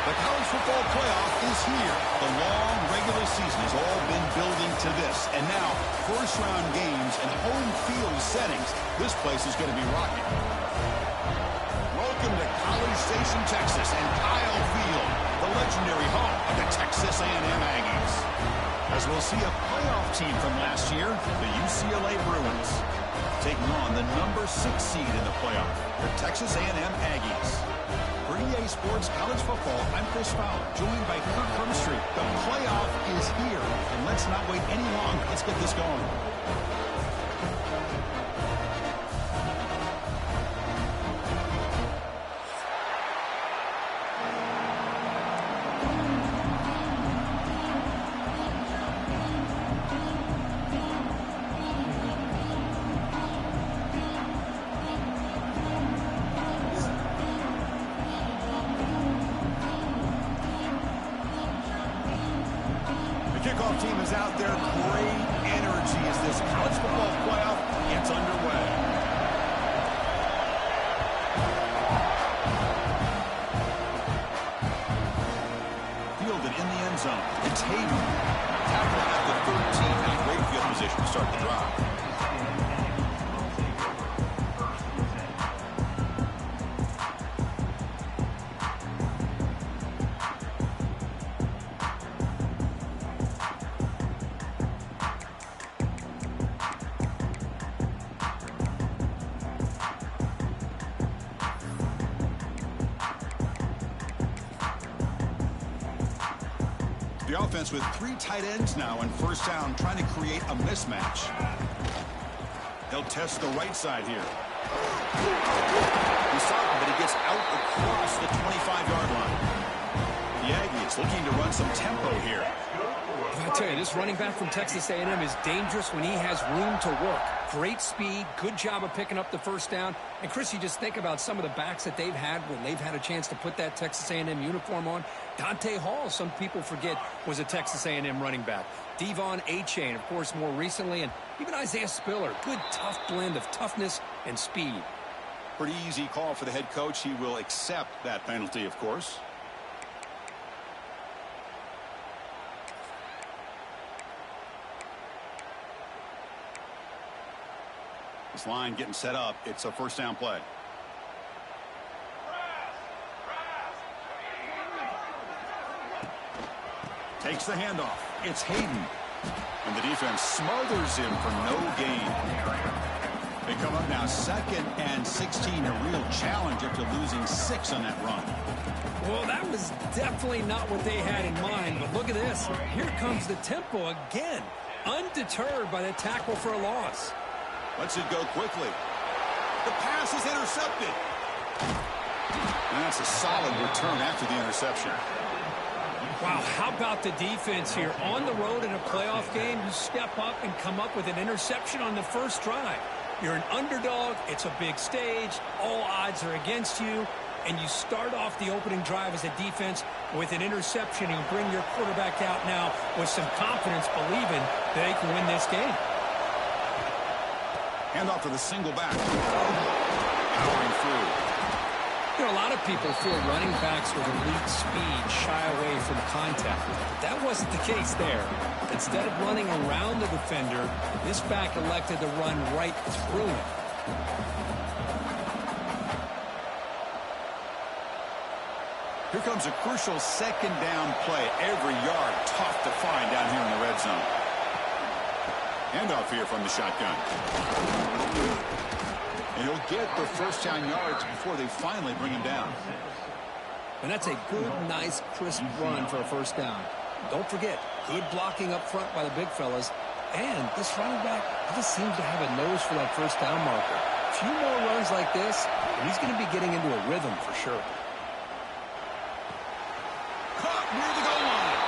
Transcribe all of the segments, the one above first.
The college football playoff is here. The long regular season has all been building to this. And now, first-round games and home field settings. This place is going to be rocking. Welcome to College Station, Texas, and Kyle Field, the legendary home of the Texas A&M Aggies. As we'll see a playoff team from last year, the UCLA Bruins, taking on the number 6 seed in the playoff, the Texas A&M Aggies. For EA Sports College Football, I'm Chris Fowler, joined by Kirk Hermstreet. The playoff is here, and let's not wait any longer. Let's get this going. Kickoff team is out there. Great energy as this college football playoff gets underway. Fielded in the end zone. It's Hayden. Tackle at the 13. Now great field position to start the drive. The offense with 3 tight ends now in first down, trying to create a mismatch. They'll test the right side here. He's stopped, but he gets out across the 25-yard line. The Aggies looking to run some tempo here. I tell you, this running back from Texas A&M is dangerous when he has room to work. Great speed, good job of picking up the first down. And, Chris, you just think about some of the backs that they've had when they've had a chance to put that Texas A&M uniform on. Dante Hall, some people forget, was a Texas A&M running back. Devon Achane, of course, more recently. And even Isaiah Spiller, good, tough blend of toughness and speed. Pretty easy call for the head coach. He will accept that penalty, of course. This line getting set up. It's a first down play. Takes the handoff. It's Hayden. And the defense smothers him for no gain. They come up now 2nd and 16. A real challenge after losing 6 on that run. Well, that was definitely not what they had in mind. But look at this. Here comes the tempo again. Undeterred by the tackle for a loss. Lets it go quickly. The pass is intercepted. And that's a solid return after the interception. Wow, how about the defense here? On the road in a playoff game, you step up and come up with an interception on the first drive. You're an underdog. It's a big stage. All odds are against you. And you start off the opening drive as a defense with an interception. And you bring your quarterback out now with some confidence, believing that they can win this game. Handoff to the single back. Powering through. You know, a lot of people feel running backs with elite speed shy away from contact. That wasn't the case there. Instead of running around the defender, this back elected to run right through him. Here comes a crucial 2nd down play. Every yard tough to find down here in the red zone. Handoff here from the shotgun. And he'll get the first down yards before they finally bring him down. And that's a good, nice, crisp run for a first down. Don't forget, good blocking up front by the big fellas. And this running back just seems to have a nose for that first down marker. A few more runs series like this, he's going to be getting into a rhythm for sure. Caught near the goal line.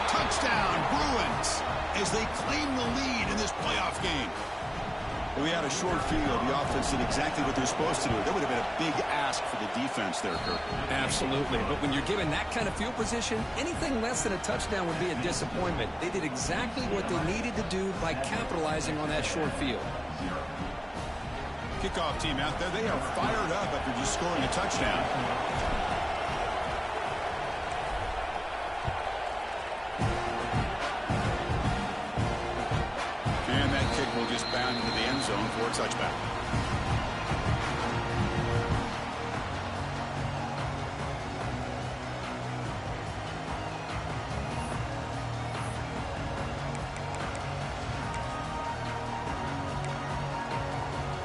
Touchdown, Bruins, as they claim the lead in this playoff game. We had a short field. The offense did exactly what they're supposed to do. That would have been a big ask for the defense there, Kirk. Absolutely. But when you're given that kind of field position, anything less than a touchdown would be a disappointment. They did exactly what they needed to do by capitalizing on that short field. Kickoff team out there. They are fired up after just scoring a touchdown. And that kick will just bound into the end zone for a touchback.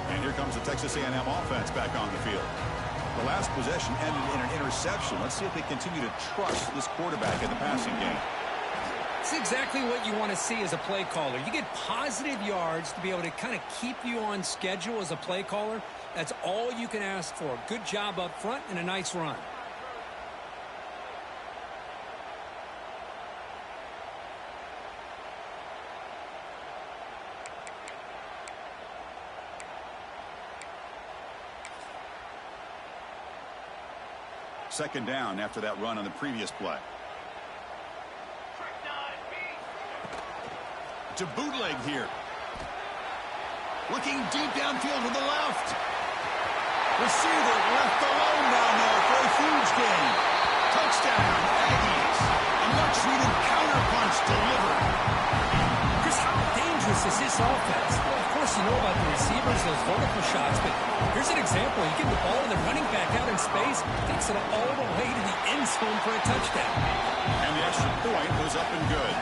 And here comes the Texas A&M offense back on the field. The last possession ended in an interception. Let's see if they continue to trust this quarterback in the passing game. It's exactly what you want to see as a play caller. You get positive yards to be able to kind of keep you on schedule as a play caller. That's all you can ask for. Good job up front and a nice run. Second down after that run on the previous play. To bootleg here. Looking deep downfield to the left. Receiver left alone down there for a huge gain. Touchdown, Aggies. A much-needed counterpunch delivered. Chris, how dangerous is this offense? Well, of course, you know about the receivers, those vertical shots, but here's an example. You get the ball and the running back out in space, takes it all the way to the end zone for a touchdown. And the extra point was up and good.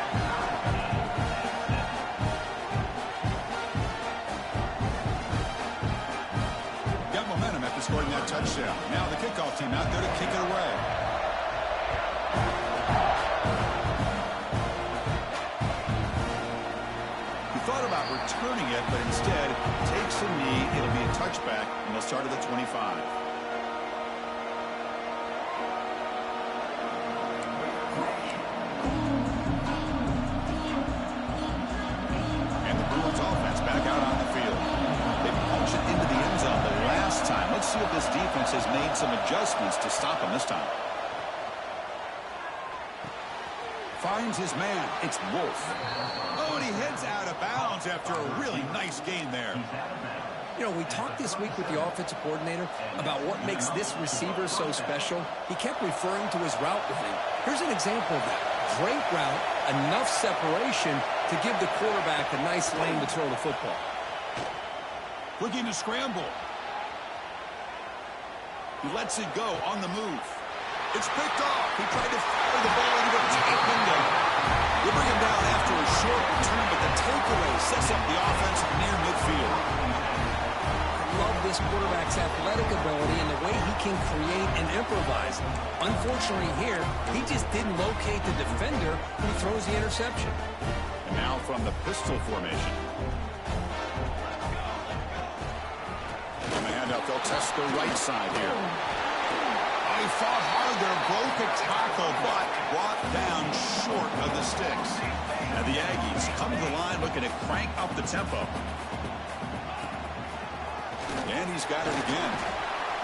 Scoring that touchdown. Now the kickoff team out there to kick it away. He thought about returning it, but instead takes a knee. It'll be a touchback, and they'll start at the 25. And the Bruins offense back out on the field. They punch it into the end zone the last time. Let's see if this defense has made some adjustments to stop him this time. Finds his man. It's Wolf. Oh, and he heads out of bounds after a really nice gain there. You know, we talked this week with the offensive coordinator about what makes this receiver so special. He kept referring to his route running. Here's an example of that. Great route, enough separation to give the quarterback a nice lane to throw the football. Looking to scramble. He lets it go on the move. It's picked off. He tried to fire the ball into a tight window. They bring him down after a short return, but the takeaway sets up the offense near midfield. I love this quarterback's athletic ability and the way he can create and improvise. Unfortunately here, he just didn't locate the defender who throws the interception. And now from the pistol formation. On the handout, they'll test the right side here. He fought hard there, broke a tackle, but brought down short of the sticks. And the Aggies come to the line looking to crank up the tempo. And he's got it again.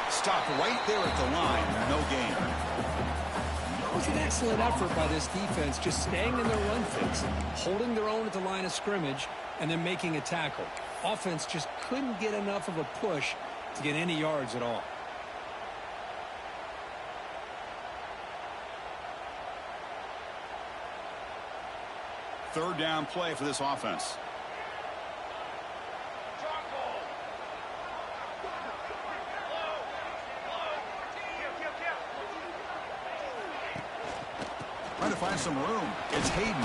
Stopped right there at the line. No gain. It was an excellent effort by this defense, just staying in their run fix, holding their own at the line of scrimmage, and then making a tackle. Offense just couldn't get enough of a push to get any yards at all. Third down play for this offense. Trying to find some room. It's Hayden.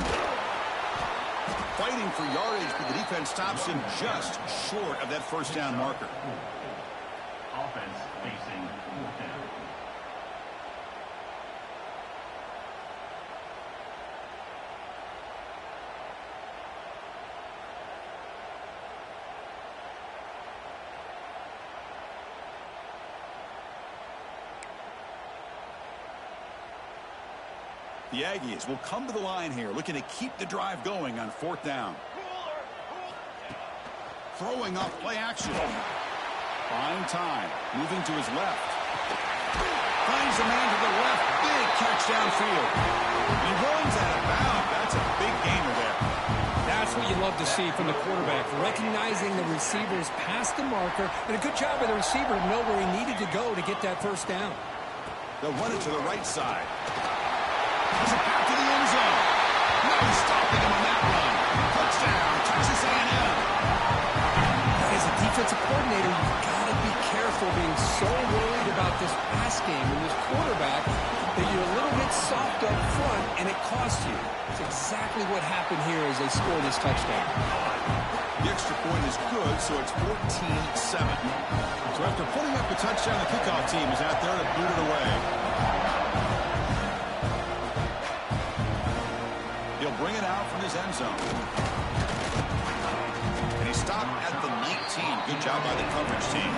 Fighting for yardage, but the defense stops him just short of that first down marker. Offense facing fourth down. The Aggies will come to the line here, looking to keep the drive going on 4th down. Throwing off play action. Fine time. Moving to his left. Finds a man to the left. Big catch downfield. He runs out of bounds. That's a big gainer there. That's what you love to see from the quarterback, recognizing the receiver's past the marker, and a good job by the receiver to know where he needed to go to get that first down. They'll run it to the right side. Puts it back to the end zone. No stopping him on that run. Touchdown, Texas A&M. As a defensive coordinator, you've got to be careful being so worried about this pass game and this quarterback that you're a little bit soft up front and it costs you. It's exactly what happened here as they score this touchdown. The extra point is good, so it's 14-7. So after putting up the touchdown, the kickoff team is out there to boot it away. He'll bring it out from his end zone. And he stopped at the 19. Good job by the coverage team.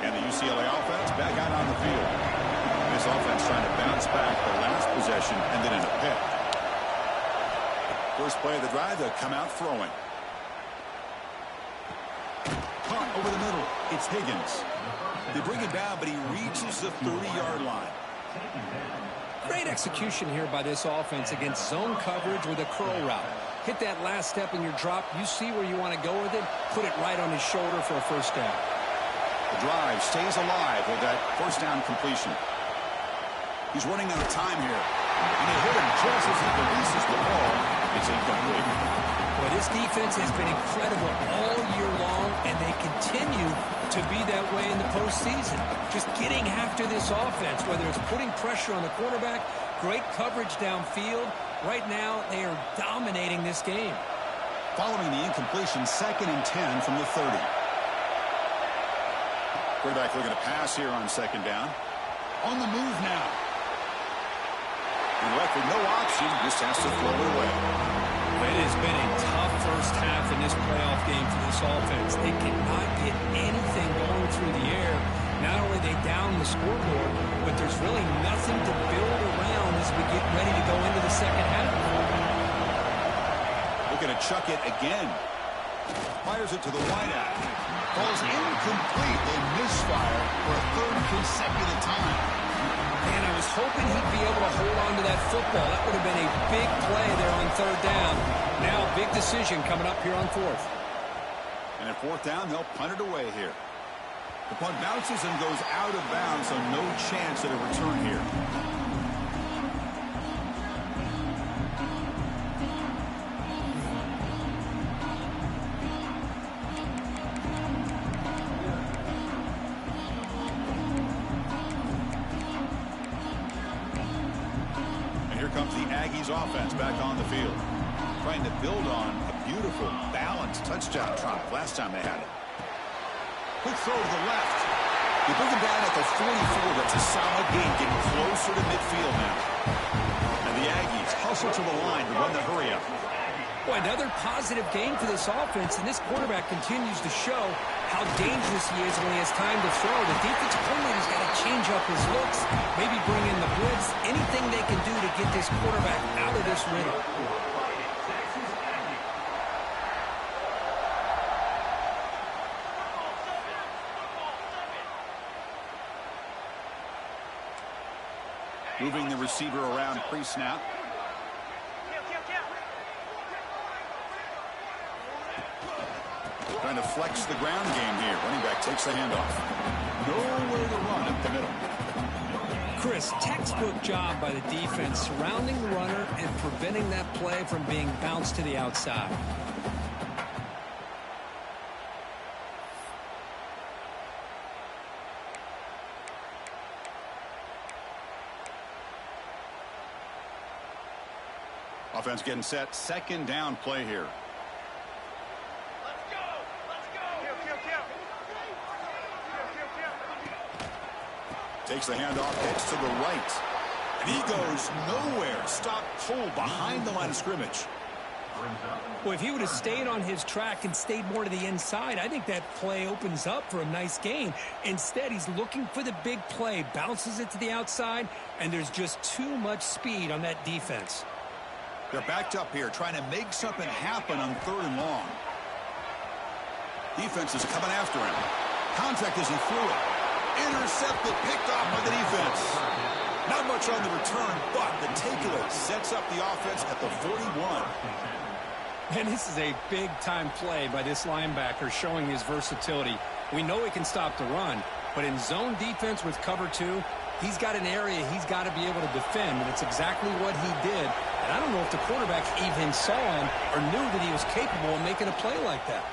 And the UCLA offense back out on the field. This offense trying to bounce back. The last possession ended in a pick. First play of the drive, they'll come out throwing. Punt over the middle. It's Higgins. They bring it down, but he reaches the 30-yard line. Great execution here by this offense against zone coverage with a curl route. Hit that last step in your drop. You see where you want to go with it. Put it right on his shoulder for a first down. The drive stays alive with that first down completion. He's running out of time here. And they hit him just as he releases the ball. It's incomplete. Well, this defense has been incredible all year long, and they continue to be that way in the postseason. Just getting after this offense, whether it's putting pressure on the quarterback, great coverage downfield. Right now, they are dominating this game. Following the incompletion, 2nd and 10 from the 30. Quarterback looking to pass here on 2nd down. On the move now. And left with no option, just has to throw it away. It has been a tough first half in this playoff game for this offense. They cannot get anything going through the air. Not only they down the scoreboard, but there's really nothing to build around as we get ready to go into the second half. Looking to chuck it again. Fires it to the wideout. Falls incomplete. They misfire for a 3rd consecutive time. And I was hoping he'd be able to hold on to that football. That would have been a big play there on 3rd down. Now, big decision coming up here on 4th. And at 4th down, they'll punt it away here. The punt bounces and goes out of bounds, so no chance at a return here. Comes the Aggies offense back on the field. Trying to build on a beautiful, balanced touchdown drive last time they had it. Quick throw to the left. They bring him down at the 44. That's a solid gain, getting closer to midfield now. And the Aggies hustle to the line to run the hurry up. Boy, another positive game for this offense, and this quarterback continues to show how dangerous he is when he has time to throw. The defensive coordinator's got to change up his looks, maybe bring in the blitz, anything they can do to get this quarterback out of this rhythm. Moving the receiver around pre-snap. Trying to flex the ground game here. Running back takes the handoff. Nowhere to run up the middle. Chris, textbook job by the defense surrounding the runner and preventing that play from being bounced to the outside. Offense getting set. 2nd down play here. Takes the handoff, heads to the right. And he goes nowhere. Stop cold behind the line of scrimmage. Well, if he would have stayed on his track and stayed more to the inside, I think that play opens up for a nice gain. Instead, he's looking for the big play, bounces it to the outside, and there's just too much speed on that defense. They're backed up here, trying to make something happen on 3rd and long. Defense is coming after him. Contact as he threw it. Intercepted, picked off by the defense. Not much on the return, but the takeaway sets up the offense at the 41. And this is a big-time play by this linebacker showing his versatility. We know he can stop the run, but in zone defense with cover 2, he's got an area he's got to be able to defend, and it's exactly what he did. And I don't know if the quarterback even saw him or knew that he was capable of making a play like that.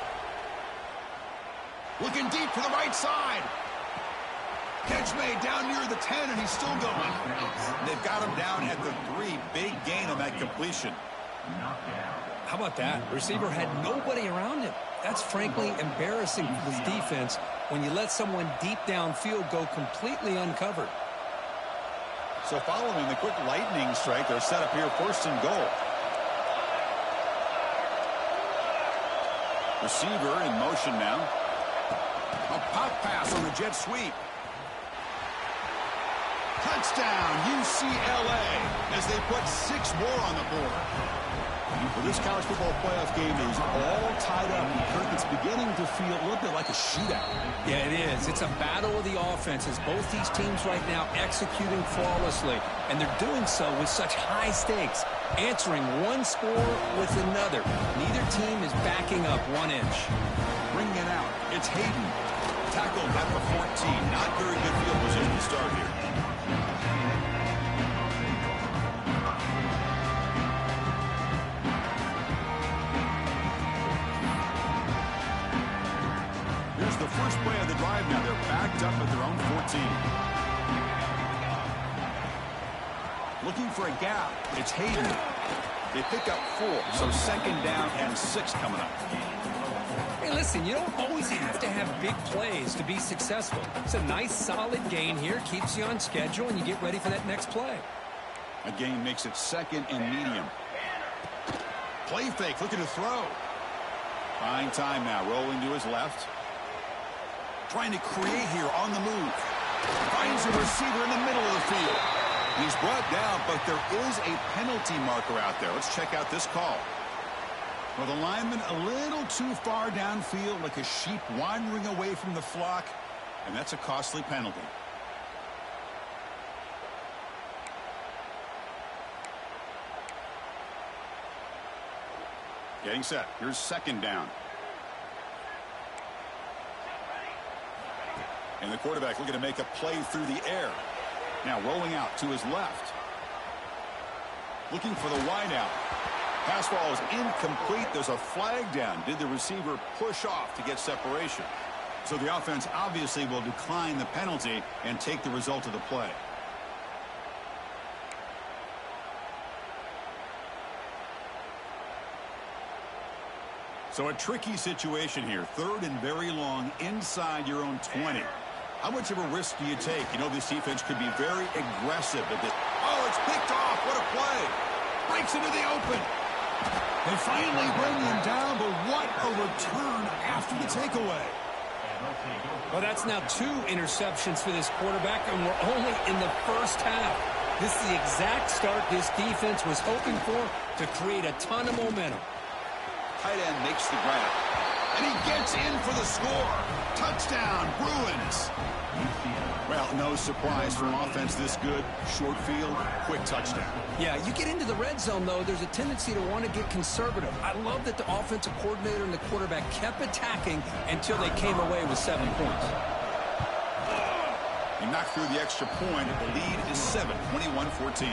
Looking deep to the right side. Catch made down near the 10, and he's still going. They've got him down at the 3. Big gain on that completion. How about that? Receiver had nobody around him. That's frankly embarrassing for his defense when you let someone deep downfield go completely uncovered. So following the quick lightning strike, they're set up here 1st and goal. Receiver in motion now. A pop pass on the jet sweep. Touchdown, UCLA, as they put 6 more on the board. Well, this college football playoff game is all tied up. Kirk, it's beginning to feel a little bit like a shootout. Yeah, it is. It's a battle of the offenses. Both these teams right now executing flawlessly, and they're doing so with such high stakes, answering one score with another. Neither team is backing up 1 inch. Bringing it out. It's Hayden. Tackled at the 14. Not very good field position to start here. Here's the first play of the drive now. They're backed up at their own 14. Looking for a gap. It's Hayden. They pick up 4, so 2nd down and 6 coming up. Hey, listen, you don't always have to have big plays to be successful. It's a nice, solid gain here. Keeps you on schedule, and you get ready for that next play. A gain makes it 2nd and medium. Play fake, looking to throw. Fine time now, rolling to his left. Trying to create here on the move. Finds a receiver in the middle of the field. He's brought down, but there is a penalty marker out there. Let's check out this call. Well, the lineman a little too far downfield, like a sheep wandering away from the flock, and that's a costly penalty. Getting set. Here's 2nd down. And the quarterback looking to make a play through the air. Now rolling out to his left. Looking for the wideout. Pass ball is incomplete. There's a flag down. Did the receiver push off to get separation? So the offense obviously will decline the penalty and take the result of the play. So a tricky situation here. 3rd and very long inside your own 20. How much of a risk do you take? You know this defense could be very aggressive at this. Oh, it's picked off. What a play. Breaks into the open. They finally bring him down, but what a return after the takeaway. Well, that's now 2 interceptions for this quarterback, and we're only in the first half. This is the exact start this defense was hoping for to create a ton of momentum. Tight end makes the grab. And he gets in for the score. Touchdown, Bruins. Well, no surprise from offense this good. Short field, quick touchdown. Yeah, you get into the red zone, though, there's a tendency to want to get conservative. I love that the offensive coordinator and the quarterback kept attacking until they came away with 7 points. He knocked through the extra point. The lead is 7, 21-14.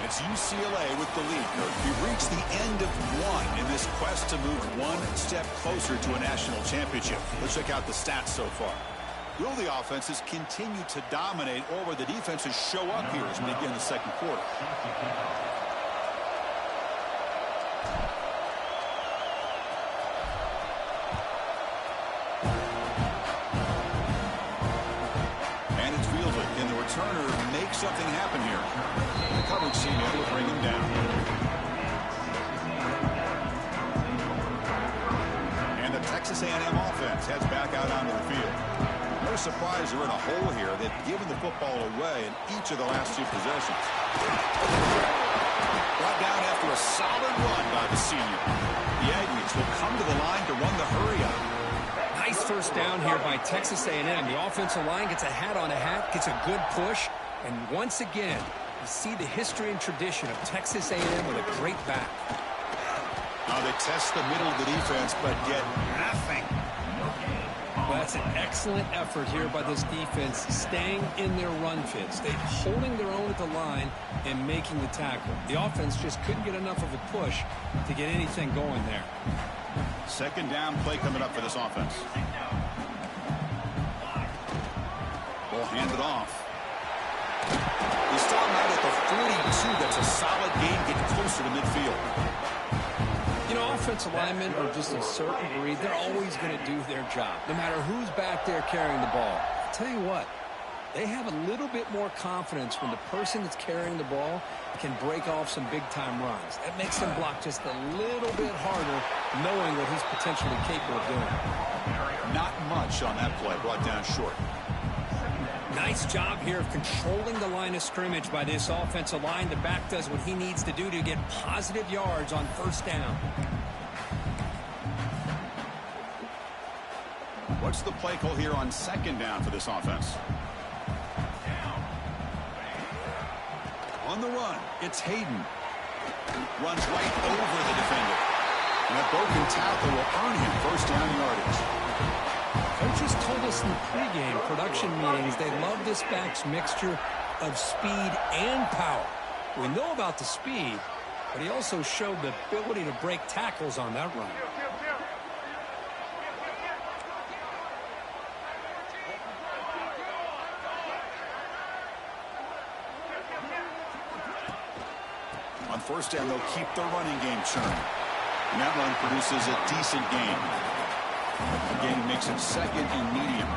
It's UCLA with the lead. We've reached the end of 1 in this quest to move 1 step closer to a national championship. Let's check out the stats so far. Will the offenses continue to dominate, or will the defenses show up here as we begin the 2nd quarter? And it's fielded. Can the returner make something happen here? The coverage team able to bring him down. surprise they're in a hole here. They've given the football away in each of the last 2 possessions. Brought down after a solid run by the senior. The Aggies will come to the line to run the hurry-up. Nice first down here by Texas A&M. The offensive line gets a hat on a hat, gets a good push, and once again, you see the history and tradition of Texas A&M with a great back. Now they test the middle of the defense, but get nothing. Well, that's an excellent effort here by this defense, staying in their run fits. They're holding their own at the line and making the tackle. The offense just couldn't get enough of a push to get anything going there. Second down play coming up for this offense. Ball handed off. He's starting out at the 42. That's a solid gain, getting closer to midfield. You know, offensive linemen are just a certain breed. They're always going to do their job, no matter who's back there carrying the ball. I'll tell you what, they have a little bit more confidence when the person that's carrying the ball can break off some big-time runs. That makes them block just a little bit harder, knowing what he's potentially capable of doing. Not much on that play, brought down short. Nice job here of controlling the line of scrimmage by this offensive line. The back does what he needs to do to get positive yards on first down. What's the play call here on second down for this offense? On the run, it's Hayden. Runs right over the defender. And that broken tackle will earn him first down yardage. Coaches told us in the pregame production meetings they love this back's mixture of speed and power. We know about the speed, but he also showed the ability to break tackles on that run. On first down, they'll keep the running game churning. And that run produces a decent gain. The gain makes it second and medium.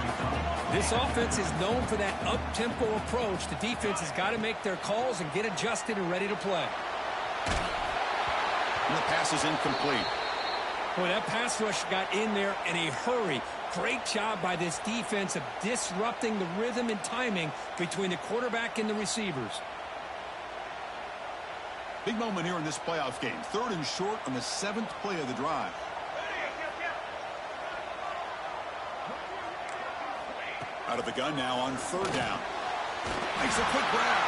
This offense is known for that up-tempo approach. The defense has got to make their calls and get adjusted and ready to play. And the pass is incomplete. Boy, that pass rush got in there in a hurry. Great job by this defense of disrupting the rhythm and timing between the quarterback and the receivers. Big moment here in this playoff game. 3rd and short on the 7th play of the drive. Out of the gun now on 3rd down. Makes a quick grab.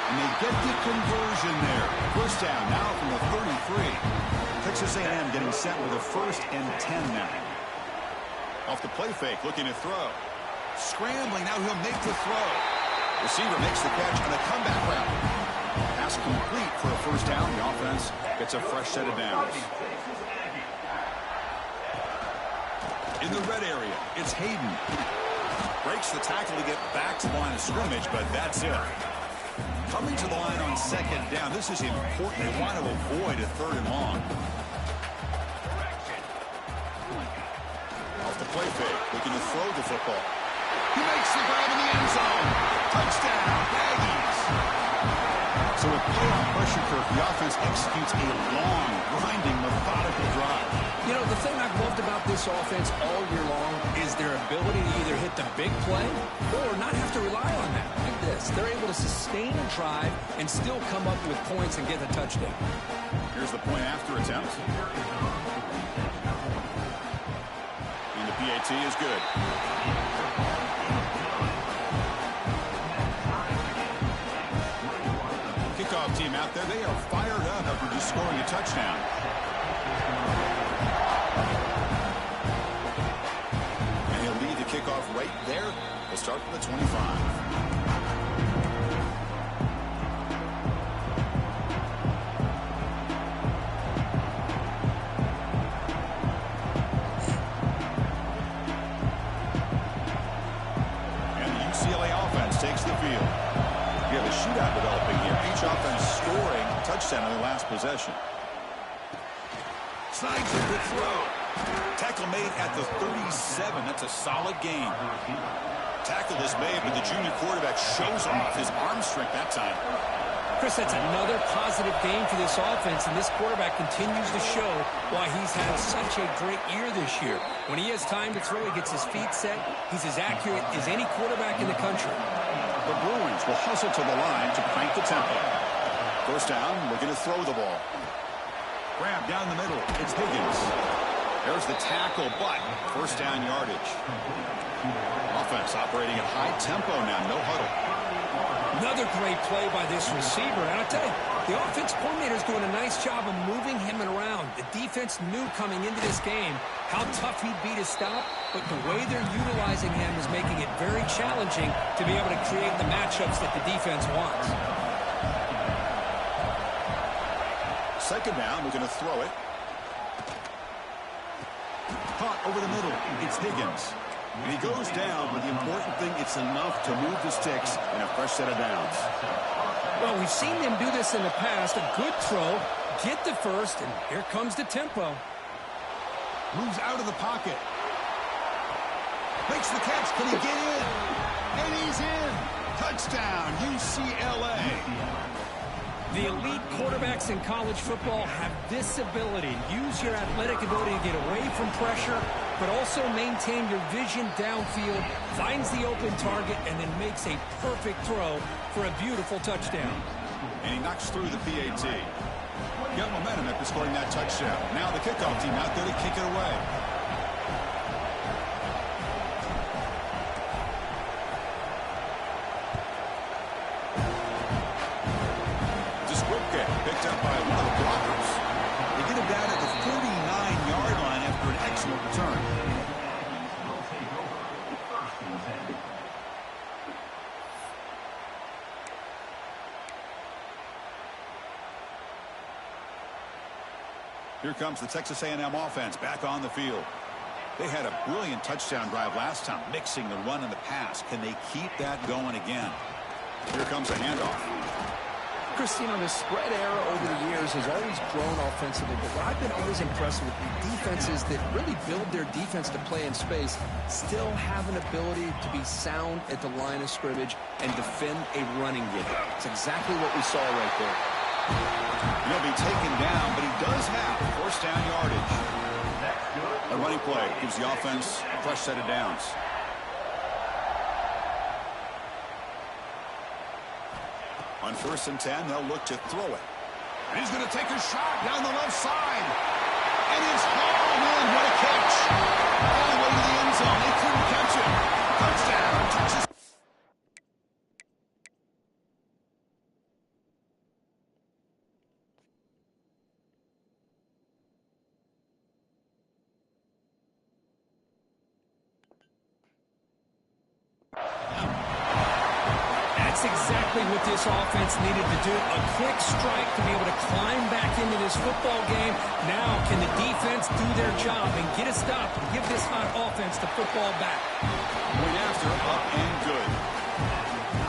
And they get the conversion there. First down now from the 33. Texas A&M getting set with a 1st and 10 now. Off the play fake, looking to throw. Scrambling, now he'll make the throw. Receiver makes the catch on a comeback route. Pass complete for a first down. The offense gets a fresh set of downs. In the red area, it's Hayden. Breaks the tackle to get back to the line of scrimmage, but that's it. Coming to the line on 2nd down. This is important. They want to avoid a 3rd and long. Off the play fake, looking to throw the football. He makes the grab in the end zone. Touchdown, Aggies. So with playoff pressure curve, the offense executes a long, grinding, methodical drive. You know, the thing I've loved about this offense all year long is their ability to either hit the big play or not have to rely on that. Like this. They're able to sustain a drive and still come up with points and get a touchdown. Here's the point after attempt. And the PAT is good. Kickoff team out there, they are fired up after just scoring a touchdown. And he'll lead the kickoff right there. We'll start from the 25. Takes the field. We have a shootout developing here. Each offense scoring a touchdown on the last possession. Slides a good throw. Tackle made at the 37. That's a solid gain. Tackle is made, but the junior quarterback shows off his arm strength that time. Chris, that's another positive game for this offense, and this quarterback continues to show why he's had such a great year this year. When he has time to throw, he gets his feet set. He's as accurate as any quarterback in the country. The Bruins will hustle to the line to crank the tempo. First down, looking to throw the ball. Grab down the middle. It's Higgins. There's the tackle, but first down yardage. Offense operating at high tempo now, no huddle. Another great play by this receiver. And I'll tell you, the offense coordinator is doing a nice job of moving him around. The defense knew coming into this game how tough he'd be to stop, but the way they're utilizing him is making it very challenging to be able to create the matchups that the defense wants. Second down, we're going to throw it. Caught over the middle. It's Higgins. And he goes down, but the important thing, it's enough to move the sticks in a fresh set of downs. Well, we've seen them do this in the past. A good throw, get the first, and here comes the tempo. Moves out of the pocket. Makes the catch. Can he get in? And he's in. Touchdown, UCLA. The elite quarterbacks in college football have this ability. Use your athletic ability to get away from pressure, but also maintain your vision downfield, finds the open target, and then makes a perfect throw for a beautiful touchdown. And he knocks through the PAT. Got momentum after scoring that touchdown. Now the kickoff team out there to kick it away. Picked up by one of the blockers. They get him down at the 39-yard line after an excellent return. Here comes the Texas A&M offense back on the field. They had a brilliant touchdown drive last time, mixing the run and the pass. Can they keep that going again? Here comes a handoff. Christine, the spread era over the years has always grown offensively, but what I've been always impressed with the defenses that really build their defense to play in space still have an ability to be sound at the line of scrimmage and defend a running game. It's exactly what we saw right there. He'll be taken down, but he does have first down yardage. A running play gives the offense a fresh set of downs. On 1st and 10, they'll look to throw it. And he's going to take a shot down the left side. And it's hauled in. What a catch. All the way to the end zone. They couldn't catch it. Touchdown, Texas. Exactly what this offense needed to do. A quick strike to be able to climb back into this football game. Now can the defense do their job and get a stop and give this hot offense the football back? Point after, up and good.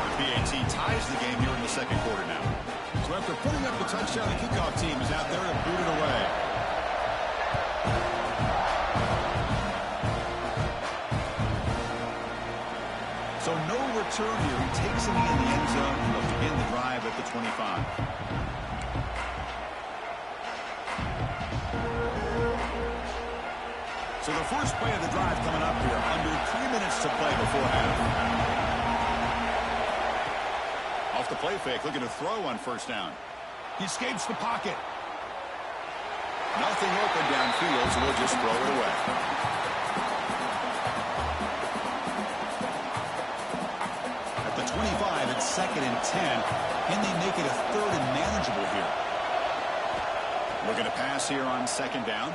The PAT ties the game here in the second quarter now. So after putting up the touchdown, the kickoff team is out there to boot it away. So no return here. He takes it in the end zone and will begin the drive at the 25. So the first play of the drive coming up here. Under 3 minutes to play before half. Off the play fake, looking to throw on first down. He escapes the pocket. Nothing open downfield, so we'll just throw it away. At the 25, it's 2nd and 10. Can they make it a 3rd and manageable here? Looking to pass here on 2nd down.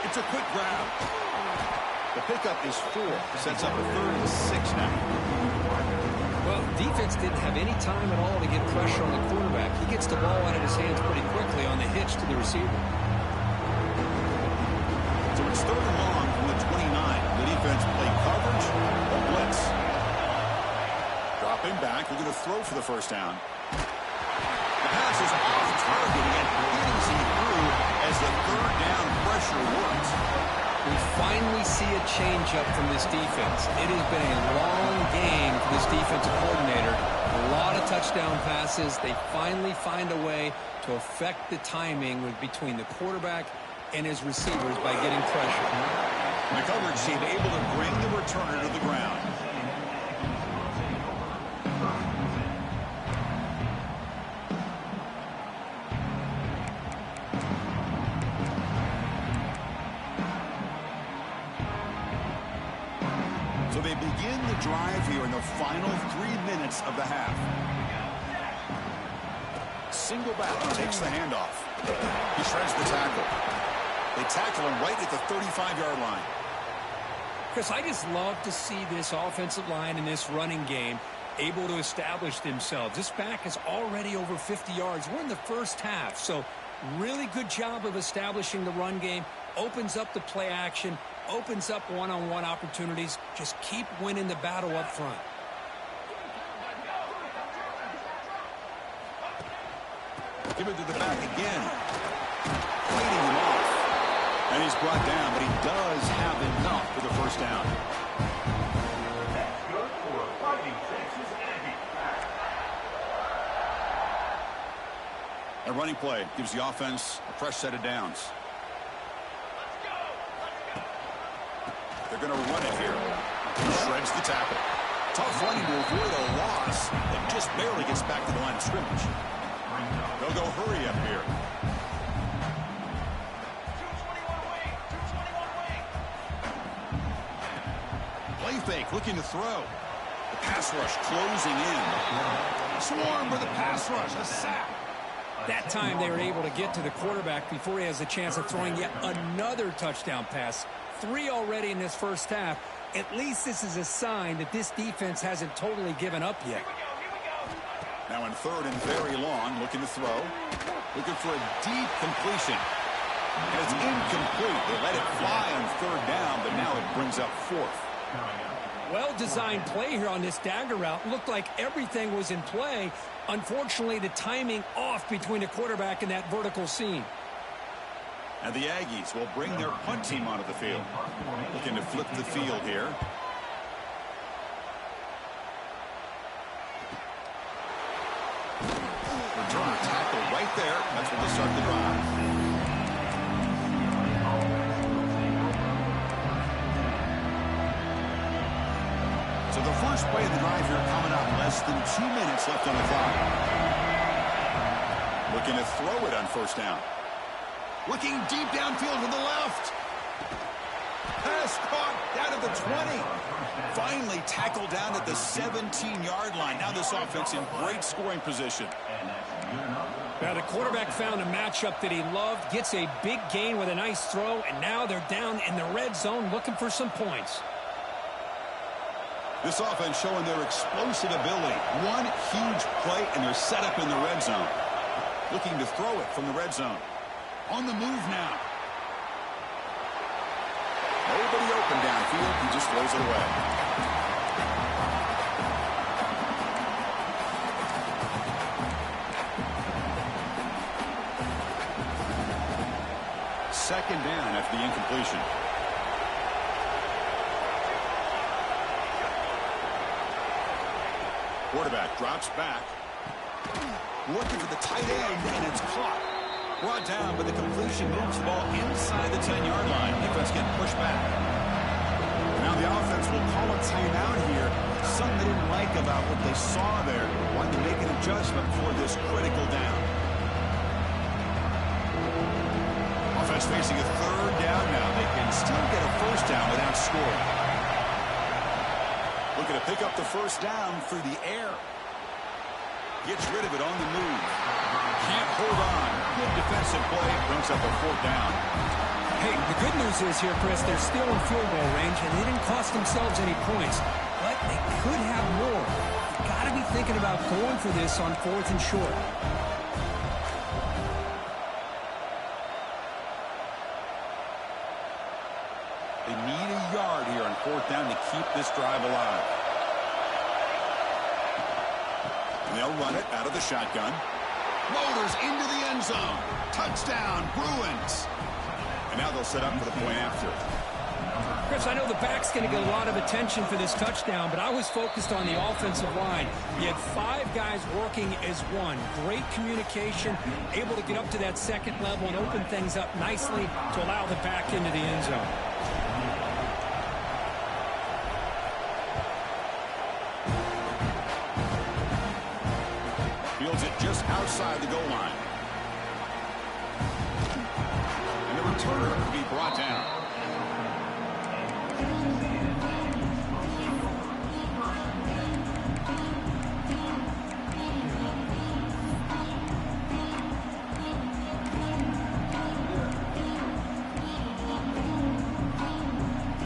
It's a quick grab. The pickup is 4. Sets up a 3rd and 6 now. Well, defense didn't have any time at all to get pressure on the quarterback. He gets the ball out of his hands pretty quickly on the hitch to the receiver. So it's 3rd and long from the 29. The defense played coverage or blitz. Dropping back. We're going to throw for the first down. The pass is off target and hitting through as the 3rd down pressure works. We finally see a change-up from this defense. It has been a long game for this defensive coordinator. A lot of touchdown passes. They finally find a way to affect the timing between the quarterback and his receivers by getting pressure. The coverage team able to bring the returner to the ground. So they begin the drive here in the final 3 minutes of the half. Single back takes the handoff. He shreds the tackle. They tackle him right at the 35-yard line. Chris, I just love to see this offensive line in this running game able to establish themselves. This back is already over 50 yards. We're in the first half, so really good job of establishing the run game. Opens up the play action, opens up one-on-one opportunities. Just keep winning the battle up front. Give it to the back again. Fighting him off. And he's brought down, but he does have enough for the first down. That's good for a Fighting Texas Aggie. A running play gives the offense a fresh set of downs. They're going to run it here. He shreds the tackle. Tough running to avoid a loss that just barely gets back to the line of scrimmage. They'll go hurry up here. 221 wing. Play fake, looking to throw. The pass rush closing in. Swarm for the pass rush, a sack. That time they were able to get to the quarterback before he has a chance of throwing yet another touchdown pass. 3 already in this first half. At least this is a sign that this defense hasn't totally given up yet. Now in third and very long, looking to throw. Looking for a deep completion. And it's incomplete. They let it fly on third down, but now it brings up fourth. Well-designed play here on this dagger route. Looked like everything was in play. Unfortunately, the timing off between the quarterback and that vertical seam. And the Aggies will bring their punt team onto the field. Looking to flip the field here. Returner tackle right there. That's where they start the drive. So the first play of the drive here coming up. Less than 2 minutes left on the clock. Looking to throw it on first down. Looking deep downfield to the left. Pass caught down at the 20. Finally tackled down at the 17-yard line. Now this offense in great scoring position. Now the quarterback found a matchup that he loved, gets a big gain with a nice throw, and now they're down in the red zone looking for some points. This offense showing their explosive ability. One huge play, and they're set up in the red zone. Looking to throw it from the red zone. On the move now. Nobody open downfield. He just throws it away. Second down after the incompletion. Quarterback drops back. Looking for the tight end, and it's caught. Brought down, but the completion moves the ball inside the 10-yard line. Defense getting pushed back. Now the offense will call a timeout here. Something they didn't like about what they saw there. Wanted to make an adjustment for this critical down. Offense facing a third down now. They can still get a first down without scoring. Looking to pick up the first down through the air. Gets rid of it on the move. Can't hold on. Good defensive play. Brings up a fourth down. Hey, the good news is here, Chris, they're still in field goal range, and they didn't cost themselves any points. But they could have more. You've got to be thinking about going for this on fourth and short. They need a yard here on fourth down to keep this drive alive. And they'll run it out of the shotgun. Motors into the end zone. Touchdown, Bruins. And now they'll set up for the point after. Chris, I know the back's going to get a lot of attention for this touchdown, but I was focused on the offensive line. You had 5 guys working as one. Great communication, able to get up to that second level and open things up nicely to allow the back into the end zone. Fields it just outside the goal line. And the returner will be brought down.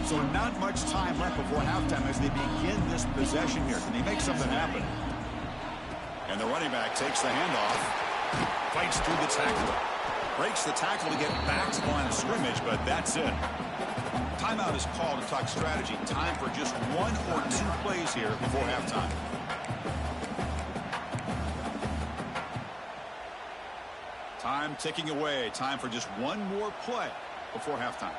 So not much time left before halftime as they begin this possession here. Can they make something happen? And the running back takes the handoff, fights through the tackle, breaks the tackle to get back to the line of scrimmage, but that's it. Timeout is called to talk strategy. Time for just 1 or 2 plays here before halftime. Time ticking away. Time for just 1 more play before halftime.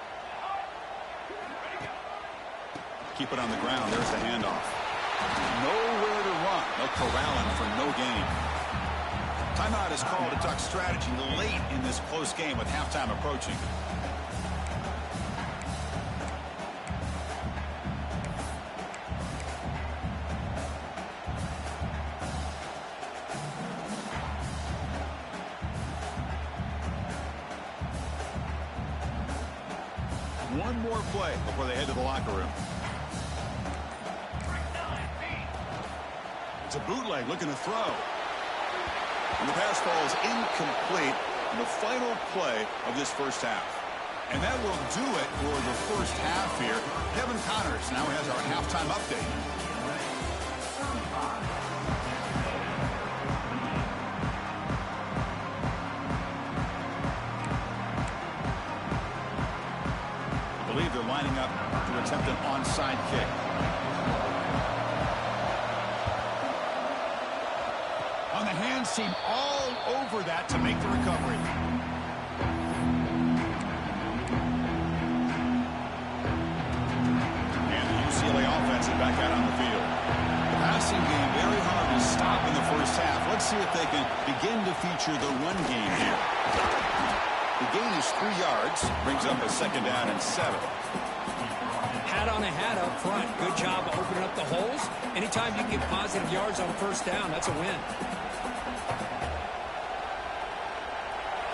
Keep it on the ground. There's the handoff. Nowhere to run. They'll corral him for no gain. Timeout is called to talk strategy late in this close game with halftime approaching. One more play before they head to the locker room. It's a bootleg looking to throw. And the pass falls incomplete in the final play of this first half. And that will do it for the first half here. Kevin Connors now has our halftime update. I believe they're lining up to attempt an onside kick. On the hands team all over that to make the recovery. And the UCLA offense is back out on the field. The passing game very hard to stop in the first half. Let's see if they can begin to feature the run game here. The gain is 3 yards, brings up a 2nd down and 7. Hat on a hat up front. Good job of opening up the holes. Anytime you get positive yards on 1st down, that's a win.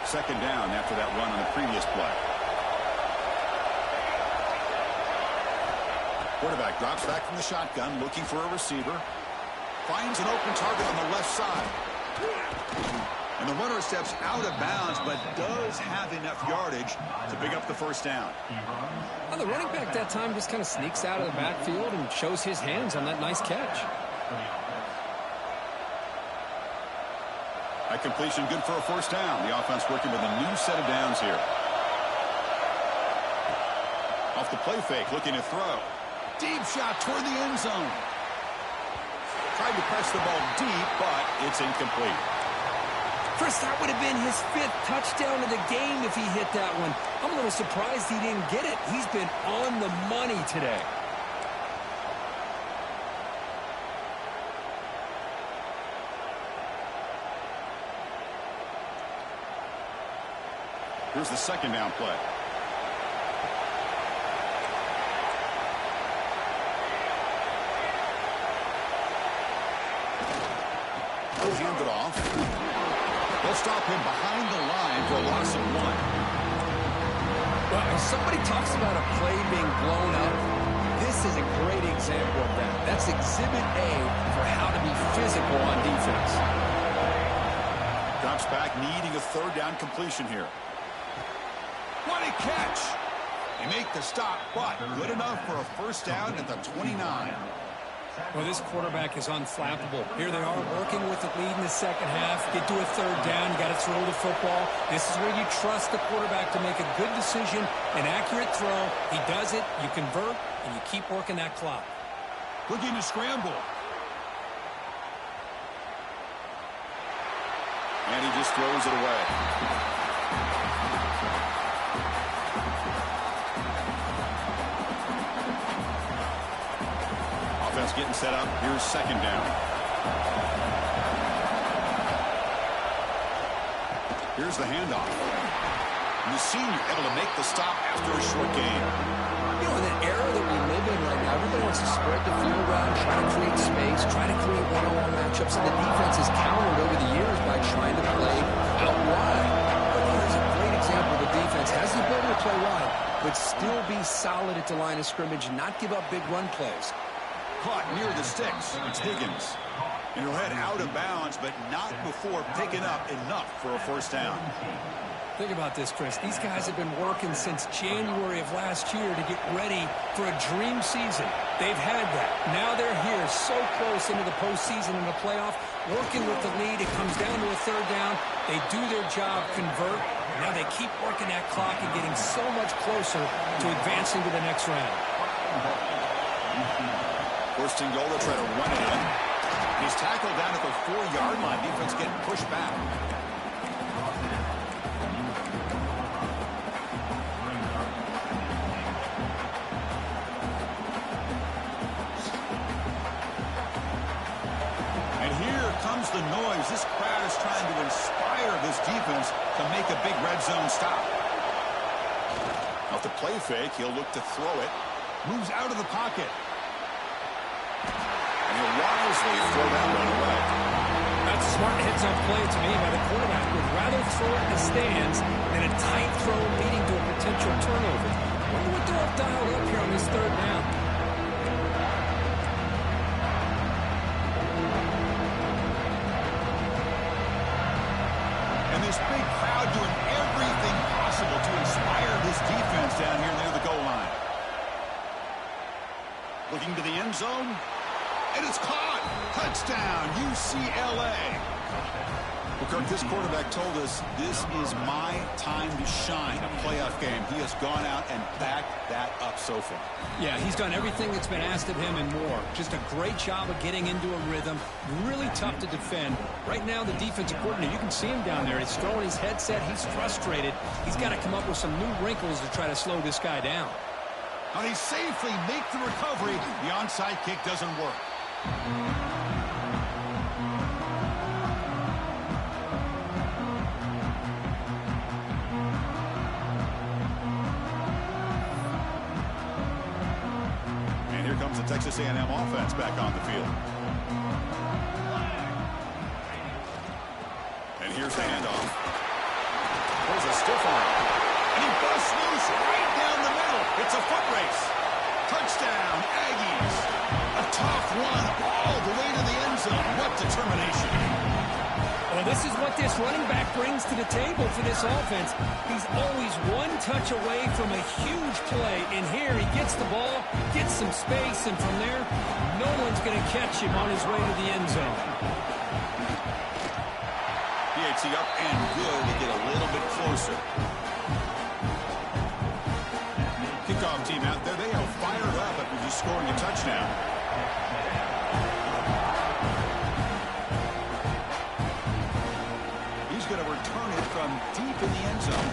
2nd down after that run on the previous play. Quarterback drops back from the shotgun, looking for a receiver. Finds an open target on the left side. And the runner steps out of bounds, but does have enough yardage to pick up the 1st down. Well, the running back that time just kind of sneaks out of the backfield and shows his hands on that nice catch. That completion good for a 1st down. The offense working with a new set of downs here. Off the play fake, looking to throw. Deep shot toward the end zone. Tried to press the ball deep, but it's incomplete. Chris, that would have been his 5th touchdown of the game if he hit that one. I'm a little surprised he didn't get it. He's been on the money today. Here's the 2nd down play. He'll hand it off. They'll stop him behind the line for a loss of 1. Well, if somebody talks about a play being blown up, this is a great example of that. That's Exhibit A for how to be physical on defense. Drops back, needing a 3rd down completion here. What a catch! They make the stop, but good enough for a 1st down at the 29. Well, this quarterback is unflappable. Here they are working with the lead in the 2nd half. Get to a 3rd down. You got to throw the football. This is where you trust the quarterback to make a good decision, an accurate throw. He does it, you convert, and you keep working that clock. Looking to scramble. And he just throws it away. Offense getting set up. Here's second down. Here's the handoff. And the senior able to make the stop after a short gain. You know, in the era that we live in right now, everybody wants to spread the field around, try to create space, try to create one-on-one matchups, and the defense has countered over the years by trying to play out wide. But here's a great example of the defense. Has the ability to play wide, but still be solid at the line of scrimmage and not give up big run plays. Caught near the sticks. It's Higgins. And he'll head out of bounds, but not before picking up enough for a first down. Think about this, Chris. These guys have been working since January of last year to get ready for a dream season. They've had that. Now they're here so close into the postseason and the playoff, working with the lead. It comes down to a third down. They do their job, convert. Now they keep working that clock and getting so much closer to advancing to the next round. First and goal, they'll try to run it in. He's tackled down at the 4-yard line. Defense getting pushed back. And here comes the noise. This crowd is trying to inspire this defense to make a big red zone stop. Off the play fake, he'll look to throw it. Moves out of the pocket. And he'll wisely throw that one away. That's a smart heads-up play to me by the quarterback. Would rather throw it in the stands than a tight throw leading to a potential turnover. Wonder what they're dialed up here on this third down. And this big crowd doing everything possible to inspire this defense down here near the goal line. Looking to the end zone. And it's caught. Touchdown, UCLA. Well, Kirk, this quarterback told us this is my time to shine, a playoff game. He has gone out and backed that up so far. Yeah, he's done everything that's been asked of him and more. Just a great job of getting into a rhythm. Really tough to defend. Right now, the defensive coordinator, you can see him down there. He's throwing his headset. He's frustrated. He's got to come up with some new wrinkles to try to slow this guy down. How he safely make the recovery. The onside kick doesn't work. And here comes the Texas A&M offense back on the field. And here's the handoff. There's a stiff arm. And he busts loose right down the middle. It's a foot race. Touchdown, Aggies. A tough one all the way to the end zone. What determination. Well, this is what this running back brings to the table for this offense. He's always one touch away from a huge play. And here he gets the ball, gets some space, and from there, no one's going to catch him on his way to the end zone. PHC up and good to get a little bit closer. Kickoff team out there, they are fired up after just scoring a touchdown. He's going to return it from deep in the end zone.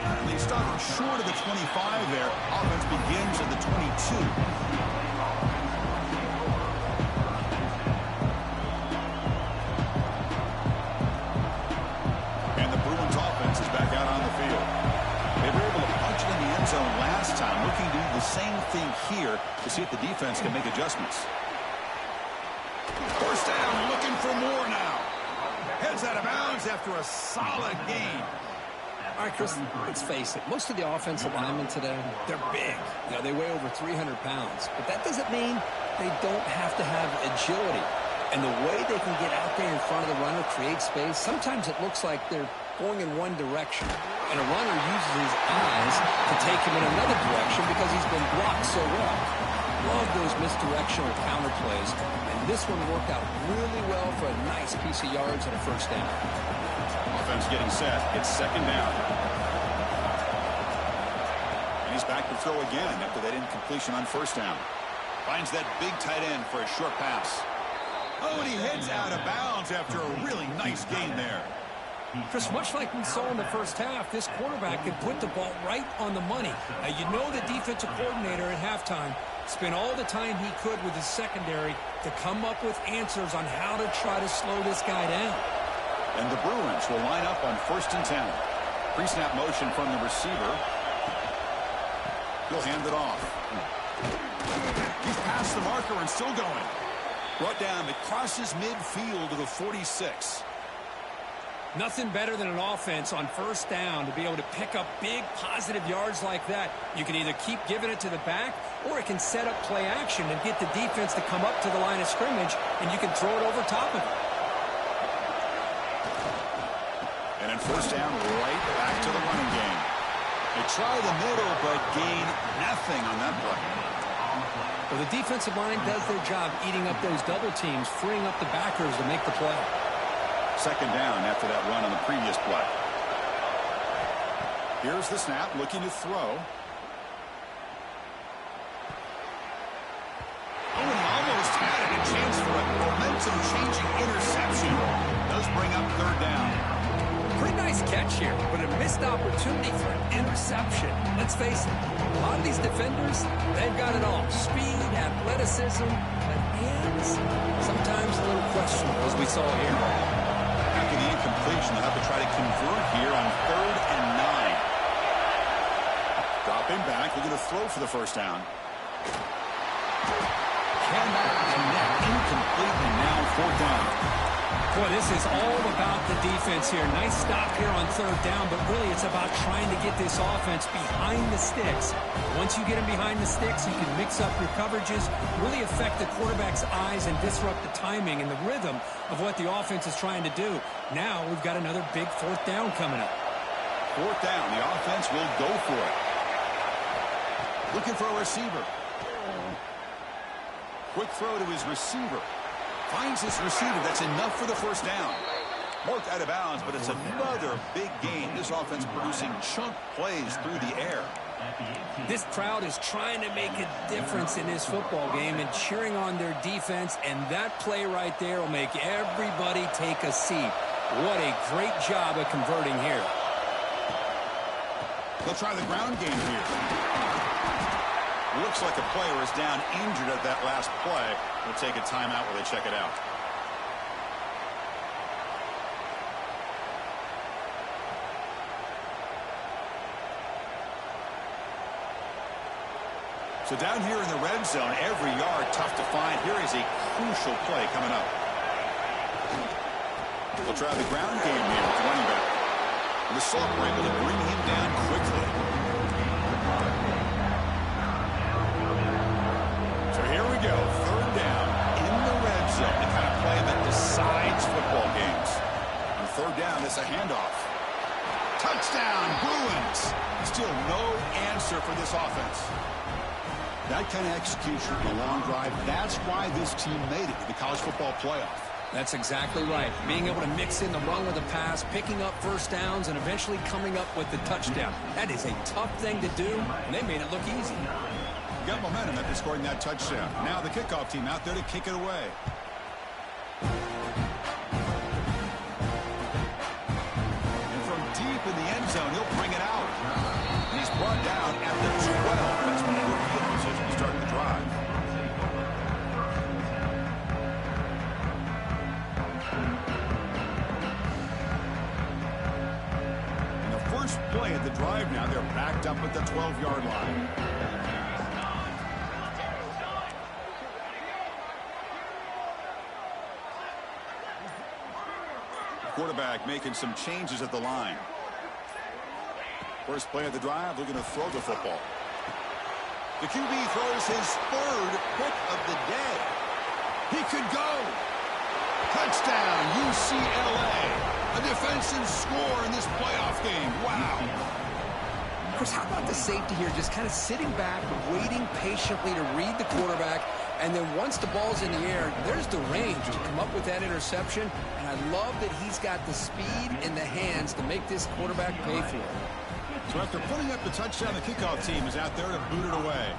And they stop him short of the 25 there. Offense begins at the 22. And the Bruins offense is back out on the field. They were able to punch it in the end zone last time, looking to do the same thing here to see if the defense can make adjustments. First down, looking for more now. Heads out of bounds after a solid gain. All right, Chris, let's face it. Most of the offensive linemen today, they're big. You know, they weigh over 300 pounds. But that doesn't mean they don't have to have agility. And the way they can get out there in front of the runner, create space, sometimes it looks like they're going in one direction. And a runner uses his eyes to take him in another direction because he's been blocked so well. Love those misdirectional counter plays. And this one worked out really well for a nice piece of yards and a first down. Offense getting set. It's second down. And he's back to throw again after that incompletion on first down. Finds that big tight end for a short pass. Oh, and he heads out of bounds after a really nice gain there. Chris, much like we saw in the first half, this quarterback can put the ball right on the money. Now, you know the defensive coordinator at halftime Spent all the time he could with his secondary to come up with answers on how to try to slow this guy down. And the Bruins will line up on 1st and 10. Pre-snap motion from the receiver. He'll hand it off. He's past the marker and still going. Brought down. It crosses midfield to the 46. Nothing better than an offense on 1st down to be able to pick up big positive yards like that. You can either keep giving it to the back, or it can set up play action and get the defense to come up to the line of scrimmage, and you can throw it over top of it. And then 1st down, right back to the running game. They try the middle, but gain nothing on that play. Well, the defensive line does their job eating up those double teams, freeing up the backers to make the play. 2nd down after that run on the previous play. Here's the snap, looking to throw. Oh, and he almost had a chance for a momentum-changing interception. Does bring up 3rd down. Pretty nice catch here, but a missed opportunity for an interception. Let's face it, a lot of these defenders, they've got it all. Speed, athleticism, but hands, sometimes a little questionable, as we saw here. After the incompletion, they'll have to try to convert here on 3rd and 9. Dropping back, looking to throw for the 1st down. Cannot connect, incomplete, and now 4th down. Boy, this is all about the defense here. Nice stop here on 3rd down, but really it's about trying to get this offense behind the sticks. Once you get them behind the sticks, you can mix up your coverages, really affect the quarterback's eyes and disrupt the timing and the rhythm of what the offense is trying to do. Now we've got another big 4th down coming up. 4th down, the offense will go for it. Looking for a receiver. Quick throw to his receiver. Finds his receiver. That's enough for the 1st down. Marked out of bounds, but it's another big gain. This offense producing chunk plays through the air. This crowd is trying to make a difference in this football game and cheering on their defense, and that play right there will make everybody take a seat. What a great job of converting here. They'll try the ground game here. Looks like a player is down injured at that last play. We'll take a timeout while they check it out. So down here in the red zone, every yard tough to find. Here is a crucial play coming up. We'll try the ground game here with the running back. And the Salk were able to bring him down quickly. So here we go, 3rd down in the red zone. The kind of play that decides football games. On 3rd down, it's a handoff. Touchdown, Bruins. Still no answer for this offense. That kind of execution on a long drive, that's why this team made it to the college football playoff. That's exactly right. Being able to mix in the run with the pass, picking up 1st downs, and eventually coming up with the touchdown. That is a tough thing to do, and they made it look easy. Got momentum after scoring that touchdown. Now the kickoff team out there to kick it away. And from deep in the end zone, he'll bring it out. And he's brought down at the 12. That's when he'll be in position to start the drive. And the first play of the drive now, they're backed up at the 12-yard line. Quarterback making some changes at the line. First play of the drive, looking to throw the football. The QB throws his 3rd pick of the day. He could go. Touchdown, UCLA. A defensive score in this playoff game. Wow. Chris, how about the safety here just kind of sitting back, waiting patiently to read the quarterback, and then once the ball's in the air, there's the range to come up with that interception, and I love that he's got the speed in the hands to make this quarterback pay for it. So after putting up the touchdown, the kickoff team is out there to boot it away.